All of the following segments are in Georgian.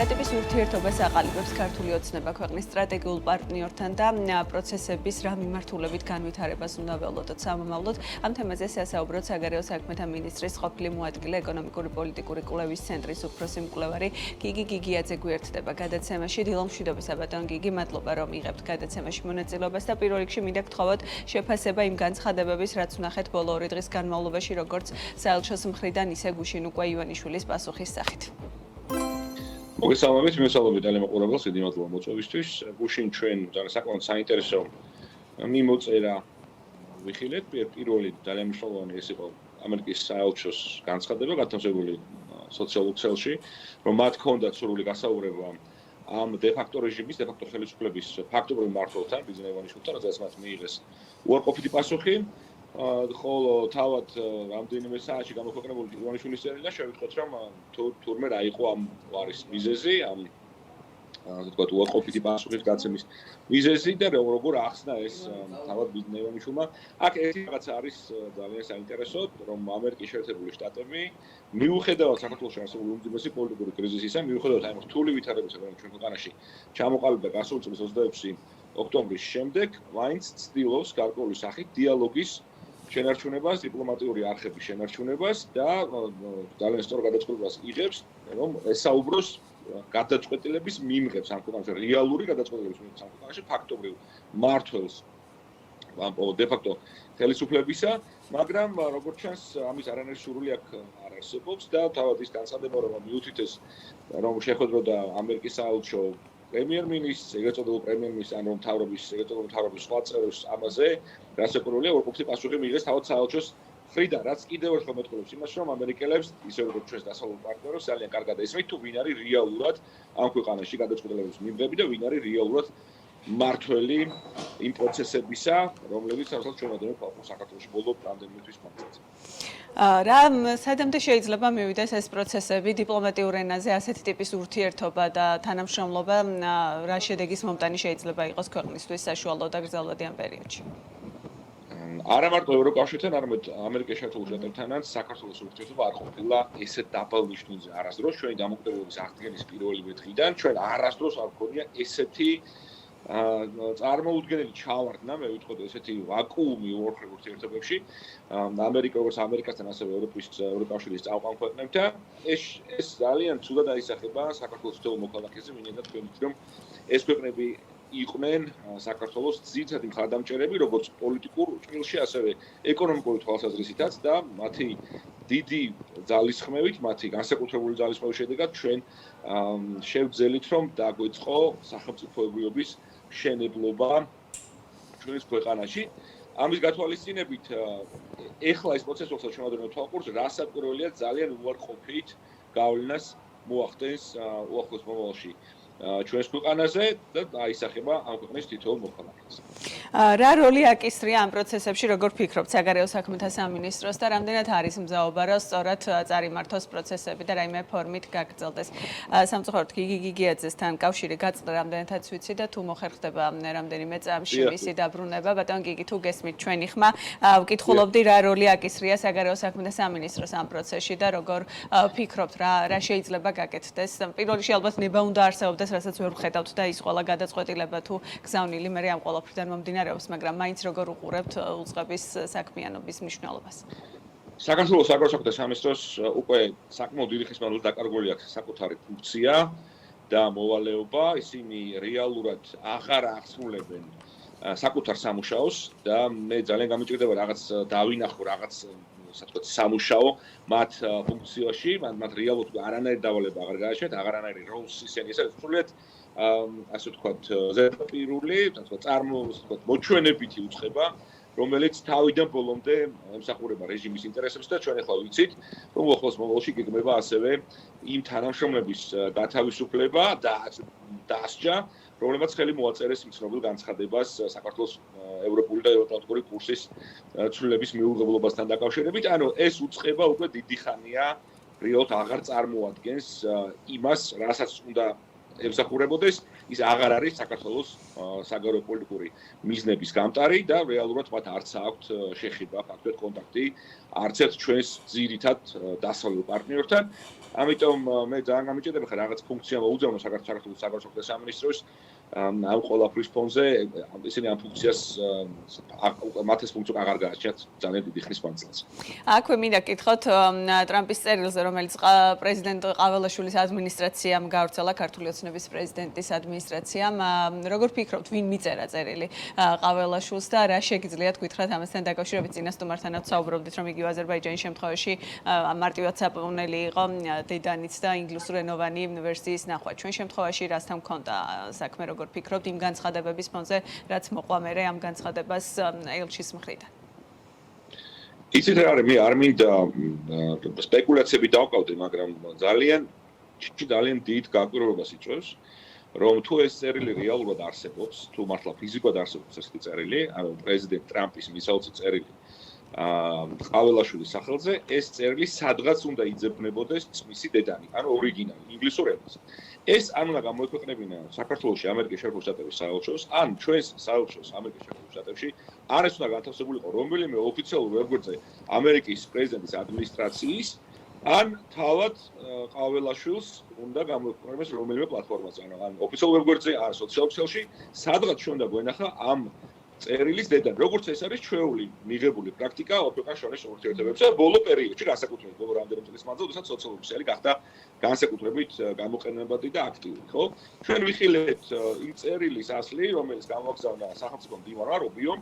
რა ტიპის ურთიერთობას აყალიბებს ქართული ოცნება ქვეყნის სტრატეგიულ პარტნიორთან და პროცესების რა მიმართულებით განვითარებას უნდა ველოდოთ სამომავლოდ. ამ თემაზე საუბრობთ საგარეო საქმეთა მინისტრის ყოფილი მოადგილე ეკონომიკური პოლიტიკური კვლევის ცენტრის უფროსი მკვლევარი გიგი გიგიაძე გვერდდება გადაცემაში. დილომშვიდობისა ბატონ გიგი, მადლობა რომ იღებთ გადაცემაში მონაწილეობას და პირველ რიგში მინდა გთხოვოთ შეფასება იმ განცხადებების, რაც ვნახეთ ბოლო 2 დღის განმავლობაში, როგორც საელჩოს მხრიდან, ისე გუშინ უკვე ივანიშვილის პასუხის სახით. მოგესალმებით, მოგესალმებით ტელემოყურებელს, დიდი მადლობა მოწვევისთვის. გუშინ ჩვენ საკმაოდ საინტერესო მიმოწერა ვიხილეთ, პირველი ძალიან მნიშვნელოვანი ეს იყო ამერიკის საელჩოს განცხადება, გათამაშებული სოციალურ ქსელში, რომ მათ ჰქონდათ სურვილი გასაუბრება ამ დე-ფაქტო რეჟიმის, დე-ფაქტო ხელისუფლების ფაქტობრივ მმართველთან, ბიზნეს ივანიშვილთან, რაც მათ მიიღეს უარყოფითი პასუხი. ხოლო თავად რამდენიმე საათში გამოქვეყნებული ივანიშვილის წერილი და შევიტყვეთ, რომ თურმე რა იყო ამ ვარის მიზეზი, ამ ასე ვთქვათ, უარყოფითი პასუხის გაცემის მიზეზი და როგორ ახსნა ეს თავად ბიზნეს ივანიშვილმა. აქ ერთი რაღაც არის ძალიან საინტერესო, რომ ამერიკის შეერთებული შტატები მიუხედავად საქართველოში არსებული უმძიმესი პოლიტიკური კრიზისისა, მიუხედავად აი რთული ვითარებისა, რომელიც ჩვენ ქვეყანაში ჩამოყალიბდა გასული წლის 26 ოქტომბრის შემდეგ, მაინც ცდილობს გარკვეული სახით დიალოგის შენარჩუნებას, დიპლომატიური არხების შენარჩუნებას და ძალიან სწორ გადაწყვეტილებას იღებს, რომ ესაუბროს გადაწყვეტილების მიმღებს ამ ქვეყანაში, რეალური გადაწყვეტილების მიმღებს ამ ქვეყანაში, ფაქტობრივ მმართველს ამ დე-ფაქტო ხელისუფლებისა, მაგრამ როგორც ჩანს, ამის არანაირი სურვილი აქ არ არსებობს და თავად ის განცხადება, რომ მიუთითეს, რომ შეხვედროდა ამერიკის საელჩო პრემიერ-მინისტრს, ეგრეთ წოდებულ პრემიერ-მინისტრს, ან რომ მთავრობის, ეგრეთ წოდებულ მთავრობის სხვა წევრს ამაზე, რასაკურველია უარყოფითი პასუხი მიიღეს თავად საელჩოს მხრიდან, რაც კიდევ ერთხელ მეტყველებს იმას, რომ ამერიკელებს, ისე როგორც ჩვენს დასავლურ პარტნიორებს, ძალიან კარგად ესმით, თუ ვინ არის რეალურად ამ ქვეყანაში გადაწყვეტილების მიმღები და ვინ არის რეალურად მმართველი იმ პროცესებისა, რომლებიც თავს ჩვენ ადრე ვყავთ საქართველოში ბოლო რამდენიმე თვის მანძილზე. რა სადამდე შეიძლება მივიდეს ეს პროცესები დიპლომატიურ ენაზე ასეთი ტიპის ურთიერთობა და თანამშრომლობა რა შედეგის მომტანი შეიძლება იყოს ქვეყნისთვის საშუალო და გრძელვადი ამ პერიოდში? არა მარტო ევროკავშირთან, არამედ ამერიკის შეერთებულ შტატებთანაც საქართველოს ურთიერთობა არ ყოფილა ესეთ დაბალ ნიშნულზე არასდროს ჩვენი დამოუკიდებლობის აღდგენის პირველივე დღიდან ჩვენ არასდროს არ გქონია ესეთი წარმოუდგენელი ჩავარდნა, მე ვიტყოდი ესეთი ვაკუუმი უორხრე ურთიერთობებში, ამერიკა როგორც ამერიკასთან, ასევე ევროკავშირის წამყვან ქვეყნებთან, ეს ძალიან ცუდად აისახება საქართველოს მთელ მოქალაქეზე, ვინაიდან თქვენ იცით, რომ ეს ქვეყნები იყვნენ საქართველოს ძირითადი მხარდამჭერები, როგორც პოლიტიკურ ჭრილში, ასევე ეკონომიკური თვალსაზრისითაც და მათი დიდი ძალისხმევით, მათი განსაკუთრებული ძალისხმევის შედეგად ჩვენ შევძელით, რომ დაგვეწყო სახელმწიფოებრიობის შენებლობა ჩვენს ქვეყანაში. ამის გათვალისწინებით, ეხლა ეს პროცესი, რომელსაც ჩვენ ადრე ვთვალყურთ, რასაკვირველია ძალიან უარყოფით გავლენას მოახდენს უახლოს მომავალში ჩვენს ქვეყანაზე და აისახება ამ ქვეყნის თითოეულ მოქალაქეს. რა როლი აკისრია ამ პროცესებში, როგორ ფიქრობთ საგარეო საქმეთა სამინისტროს და რამდენად არის მზაობა, რომ სწორად წარიმართოს პროცესები და რაიმე ფორმით გაგრძელდეს? სამწუხაროდ გიგი გიგიაძესთან კავშირი გაწდა რამდენადაც ვიცი და თუ მოხერხდება რამდენიმე წამში მისი დაბრუნება, ბატონ გიგი, თუ გესმით ჩვენი ხმა, ვკითხულობდი რა როლი აკისრია საგარეო საქმეთა სამინისტროს ამ პროცესში და როგორ ფიქრობთ, რა შეიძლება გაკეთდეს? პირველ რიგში ალბათ ნება უნდა არსებობდეს, რასაც ვერ ვხედავთ და ის ყველა გადაწყვეტილება თუ გზავნილი მე ამ ყველაფრიდან მომდინარეობს, მაგრამ მაინც როგორ უყურებთ უწყების საქმიანობის მნიშვნელობას? საქართველოს საგარეო საქმეთა სამინისტროს უკვე საკმაოდ დიდი ხნის მანძილზე დაკარგული აქვს საკუთარი ფუნქცია და მოვალეობა, ისინი რეალურად აღარ აღსრულებენ საკუთარ სამუშაოს და მე ძალიან გამიჭირდება რაღაც დავინახო რაღაც საერთოდ სამუშაო მათ ფუნქციაში, მათ რეალურად არანაირი დავალება აღარ გააჩნიათ, აღარანაირი როლს ისინი ესწრებიან, ასე ვთქვათ, ზედაპირული, მოჩვენებითი უწყება, რომელიც თავიდან ბოლომდე ემსახურება რეჟიმის ინტერესებს და ჩვენ ახლა ვიცით, რომ უახლოს მომავალში გეგმება ასევე იმ თანამშრომლების გათავისუფლება და დასჯა, რომლებმაც ხელი მოაწერეს იმ ცნობილ განცხადებას საქართველოს ევროპული და ევროატლანტიკური კურსის ცვლილების მიუღებლობასთან დაკავშირებით. ანუ ეს უწყება უკვე დიდი ხანია რეალურად აღარ წარმოადგენს იმას, რასაც უნდა ემსახურებოდეს, ის აღარ არის საქართველოს საგარეო პოლიტიკური მიზნების გამტარი და რეალურად მათ არც აქვთ შეხება, ფაქტობრივად კონტაქტი არც ერთ ჩვენს ძირითად დასავლურ პარტნიორთან. ამიტომ მე ძალიან გამიჭირდება ხა რაღაც ფუნქცია მოუძებნო საქართველოს საგარეო საქმეთა სამინისტროს ამ ყველაფრის ფონზე ისინი ამ ფუნქციას მათ ეს ფუნქცია აღარ გააჩნიათ ძალიან დიდი ხნის მანძილზე. აქვე მინდა კითხოთ ტრამპის წერილზე, რომელიც პრეზიდენტ ყაველაშვილის ადმინისტრაციამ გავრცელა, ქართული ოცნების პრეზიდენტის ადმინისტრაციამ. როგორ ფიქრობთ, ვინ მიწერა წერილი ყაველაშვილს და რა შეგიძლიათ გითხრათ ამასთან დაკავშირებით? წინა სტუმართანაც საუბრობდით, რომ იგივე აზერბაიჯანის შემთხვევაში მარტივად საპოვნელი იყო დედანიც და ინგლისურენოვანი ვერსიის ნახვა. ჩვენ შემთხვევაში რასთან მქონდა საქმე, როგორ ფიქრობთ იმ განცხადებების ფონზე, რაც მოყვა მერე ამ განცხადებას ელჩის მხრიდან? იცით რა არის, მე არ მინდა სპეკულაციები დავყავდე, მაგრამ ძალიან დიდ გაკვირვებას იწვევს, რომ თუ ეს წერილი რეალურად არსებობს, თუ მართლა ფიზიკურად არსებობს ეს წერილი, ანუ პრეზიდენტ ტრამპის მისაუცი წერილი ყაველაშვილის სახელზე, ეს წერილი სადღაც უნდა იძებნებოდეს მისი დედანი, ანუ ორიგინალი, ინგლისურ ენაზე. ეს ან უნდა გამოექვეყნებინა საქართველოში ამერიკის შეერთებული შტატების საელჩოს, ან ჩვენს საელჩოს ამერიკის შეერთებულ შტატებში, ან ეს უნდა განთავსებულიყო რომელიმე ოფიციალურ ვებგვერდზე ამერიკის პრეზიდენტის ადმინისტრაციის, ან თავად ყაველაშვილს უნდა გამოექვეყნებდეს რომელიმე პლატფორმაზე, ან ოფიციალურ ვებგვერდზე, ან სოციალურ სადღაც ჩვენ უნდა გვენახა ამ წერილის დედანი, როგორც ეს არის ჩვეული მიღებული პრაქტიკა ოქროყან შორის ურთიერთობებში და ბოლო პერიოდში, განსაკუთრებით ბოლო რამდენიმე წლის მანძილზე, როდესაც სოციალური ქსელი გახდა განსაკუთრებით გამოყენებადი და აქტიური, ხო? ჩვენ ვიხილეთ იმ წერილის ასლი, რომელიც გამოგზავნა სახელმწიფო მდივანმა რობიომ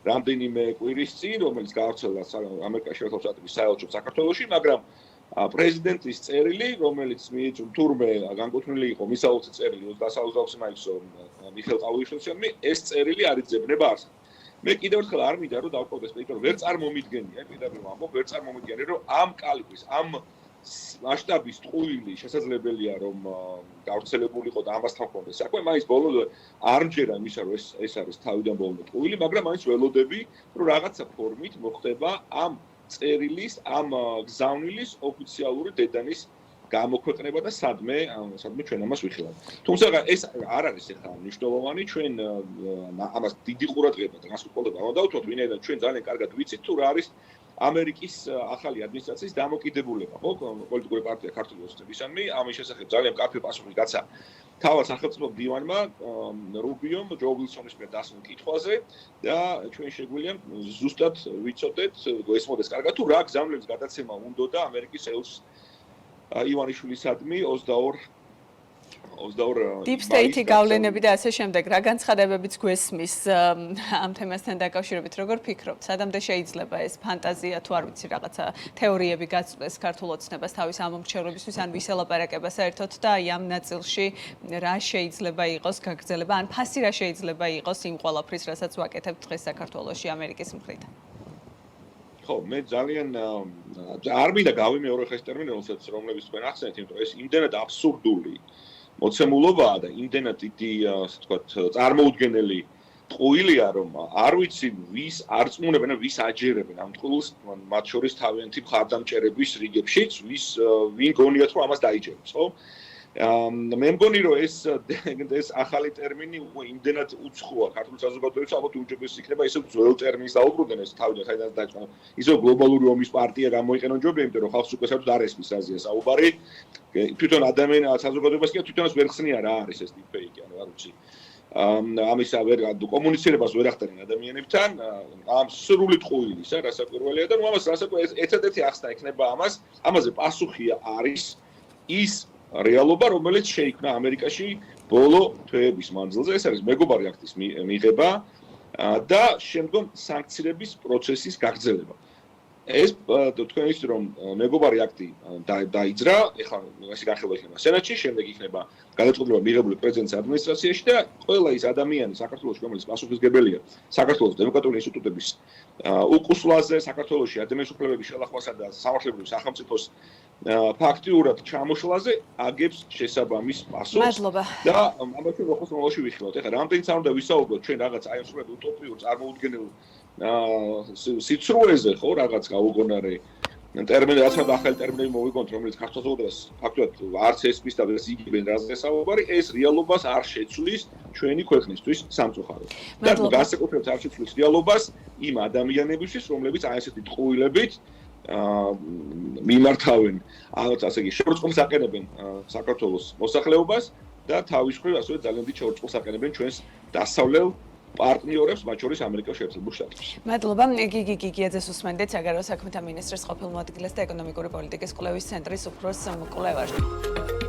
რამდენიმე კვირის წინ, რომელიც გავრცელდა ამერიკის შეერთებულ შტატების საელჩოს საქართველოში, მაგრამ პრეზიდენტის წერილი, რომელიც თურმე განკუთვნილი იყო მისაუცი წერილი 28 მაისს მიხეილ ყაველაშვილისამი, ეს წერილი არ იძებნება არსად. მე კიდევ ერთხელ არ მინდა რომ დავყავდეს, იმიტომ რომ ვერ წარმომიდგენია, პირდაპირ ვამბობ, ვერ წარმომიდგენია, რომ ამ კალიბრის, ამ მასშტაბის ტყუილი შესაძლებელია რომ გავრცელებულიყო და ამასთან მქონდეს საქმე, მაინც ბოლომდე არ მჯერა იმისა, რომ ეს არის თავიდან ბოლომდე ტყუილი, მაგრამ მაინც ველოდები, რომ რაღაცა ფორმით მოხდება ამ წერილის, ამ გზავნილის ოფიციალური დედანის გამოქვეყნება და სადმე ჩვენ ამას ვიხილავთ. თუმცა ეს არ არის ახლა მნიშვნელოვანი, ჩვენ ამას დიდი ყურადღება და განსაკუთრებით უნდა დავუთმოთ, ვინაიდან ჩვენ ძალიან კარგად ვიცით თუ რა არის ამერიკის ახალი ადმინისტრაციის დამოკიდებულება, ხო? პოლიტიკური პარტია ქართული ოცნებისამი, ამის შესახებ ძალიან კარგი პასუხი გაცა თავად სახელმწიფო მდივანმა რუბიომ ჯო ვილსონის მიერ დასმულ კითხვაზე და ჩვენ შეგვიძლია ზუსტად ვიცოდეთ, ესმოდეს კარგად თუ რა გზავნილების გადაცემა უნდოდა ამერიკის ელჩს ივანიშვილისადმი 22 Deep State-ი გავლენები და ასე შემდეგ, რა განცხადებებიც გვესმის ამ თემასთან დაკავშირებით, როგორ ფიქრობთ? სადამდე შეიძლება ეს ფანტაზია თუ არ ვიცი რაღაცა თეორიები გაწვდეს ქართულ ოცნებას თავის ამომრჩევლობისთვის, ან ვისელაპარაკება საერთოდ და აი ამ ნაწილში რა შეიძლება იყოს გაგრძელება, ან ფასი რა შეიძლება იყოს იმ ყველაფრის, რასაც ვაკეთებთ დღეს საქართველოში ამერიკის მხრიდან? ხო, მე ძალიან არ მინდა გავიმეორო ხეს ტერმინოლოგიას, რომლებიც თქვენ ახსენეთ, იმიტომ რომ ეს იმდენად აბსურდული მოცემულობაა და იმდენად დიდი, ასე ვთქვათ, წარმოუდგენელი ტყუილია, რომ არ ვიცი ვის არწმუნებენ, ვის აჯერებენ ამ ტყუილს, მათ შორის თავიანთი მხარდამჭერების რიგებშიც, ვინ გონიათ, რომ ამას დაიჯერებს, ხო? მე მგონი რომ ეს ახალი ტერმინი იმდენად უცხოა ქართულ საზოგადოებაში, ალბათ უჯრედს იქნება ისე ძველ ტერმინს დაუბრუნდნენ ეს თავიდან საიდან დაიწყო. ისე გლობალური ომის პარტია გამოიყენონ ჯობია, იმიტომ რომ ხალხს უკვე საერთოდ არ ესმის აზია საუბარი. თვითონ ადამიანს საზოგადოებას კი თვითონაც ვერ ხსნია რა არის ეს deepfake, ანუ არ ვიცი. ამისა ვერ კომუნიცირებას ვერ ახდენენ ადამიანებთან, ამ სრული ტყუილისა, რასაკვირველია და ამას რასაკვირველია ერთადერთი ახსნა იქნება ამაზე პასუხი არის ის რეალობა, რომელიც შეიქმნა ამერიკაში ბოლო თვეების მანძილზე, ეს არის მეგობარი აქტის მიღება და შემდგომ სანქციების პროცესის გაგრძელება. ეს თქვენ იცით რომ მეგობარი აქტი დაიძრა, ეხლა ეს განხილვა იქნება სენატში, შემდეგ იქნება გადაწყვეტილება მიღებული პრეზიდენტის ადმინისტრაციაში და ყველა ის ადამიანი საქართველოში, რომელიც პასუხისმგებელია საქართველოს დემოკრატიული ინსტიტუტების უკუსვლაზე, საქართველოში ადამიანის უფლებების შელახვასა და სამართლებრივი სახელმწიფოს ფაქტიურად ჩამოშლაზე აგებს შესაბამის პასუხს. მადლობა. და ამაში როგორც მომავალში ვიხილავთ. ეხლა რამდენიც არ უნდა ვისაუბროთ ჩვენ რაღაც აი ამ სრულადუტოპიურ წარმოუდგენელ სიცრუეზე, ხო, რაღაც გაუგონარე ტერმინი რაც მე ახალი ტერმინები მოვიგონთ, რომელიც ქართულ საზოგადოებას ფაქტობრივად არც ესმის და ეს იგებენ რაზე საუბარი, ეს რეალობას არ შეცვლის ჩვენი ქვეყნისთვის სამწუხაროდ. და განსაკუთრებით არ შეცვლის რეალობას იმ ადამიანებისთვის, რომლებიც აი ესეთი ტყუილებით მიმართავენ, ასე იგი, შორწყულს აყენებენ საქართველოს მოსახლეობას და თავის მხრივ ასევე ძალიან დიდ შორწყულს აყენებენ ჩვენს დასავლელ პარტნიორებს, მათ შორის ამერიკას შეერთებულ შტატებს. მადლობა. გიგი გიგიაძეს უსმენდეთ საგარეო საქმეთა მინისტრის ყოფილ მოადგილეს და ეკონომიკური პოლიტიკის კვლევის ცენტრის უფროს მკვლევარს.